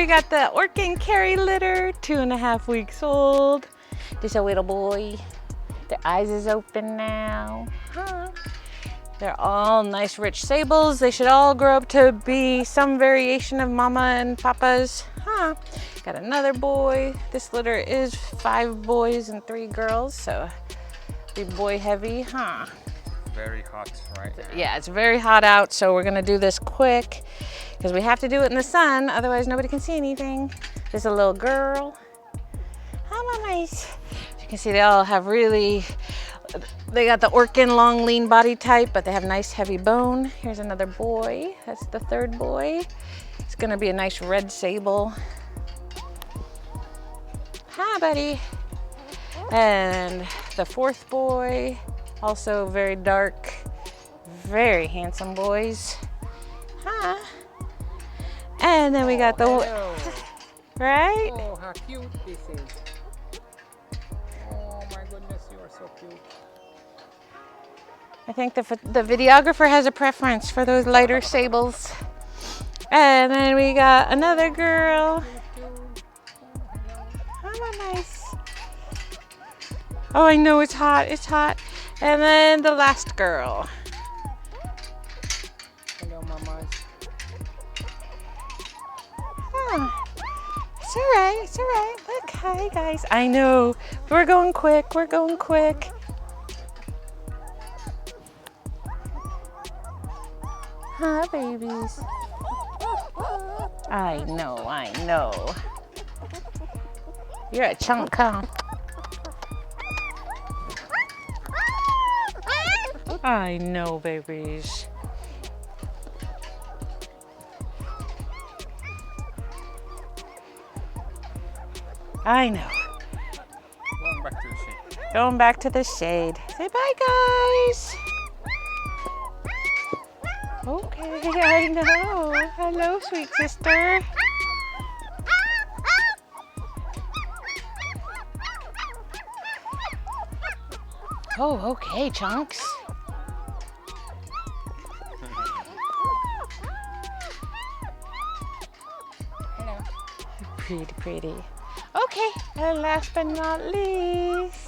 we got the Orkan X Qaerri litter, 2.5 weeks old. This a little boy. Their eyes is open now. Huh. They're all nice rich sables. They should all grow up to be some variation of mama and papa's. Huh. Got another boy. This litter is 5 boys and 3 girls, so be boy heavy, huh? Very hot right now. Yeah, it's very hot out, so we're gonna do this quick because we have to do it in the sun, otherwise nobody can see anything. There's a little girl. Hi, mamas. You can see they all have they got the Orkan long lean body type, but they have nice heavy bone. Here's another boy. That's the 3rd boy. It's gonna be a nice red sable. Hi, buddy. And the 4th boy, also very dark, very handsome boys. Huh. And then we got the, hello. right? Oh, how cute this is. Oh my goodness, you are so cute. I think the videographer has a preference for those lighter sables. And then we got another girl. Oh, nice. Oh, I know it's hot, it's hot. And then the last girl. Hello, mamas. Oh, it's all right, it's all right. Look, hi guys. I know, we're going quick, we're going quick. Hi, babies. I know, I know. You're a chunk, huh? I know, babies. I know. Going back to the shade. Going back to the shade. Say bye, guys. Okay, I know. Hello, sweet sister. Oh, okay, chunks. Hello. Pretty, pretty. Okay, and last but not least,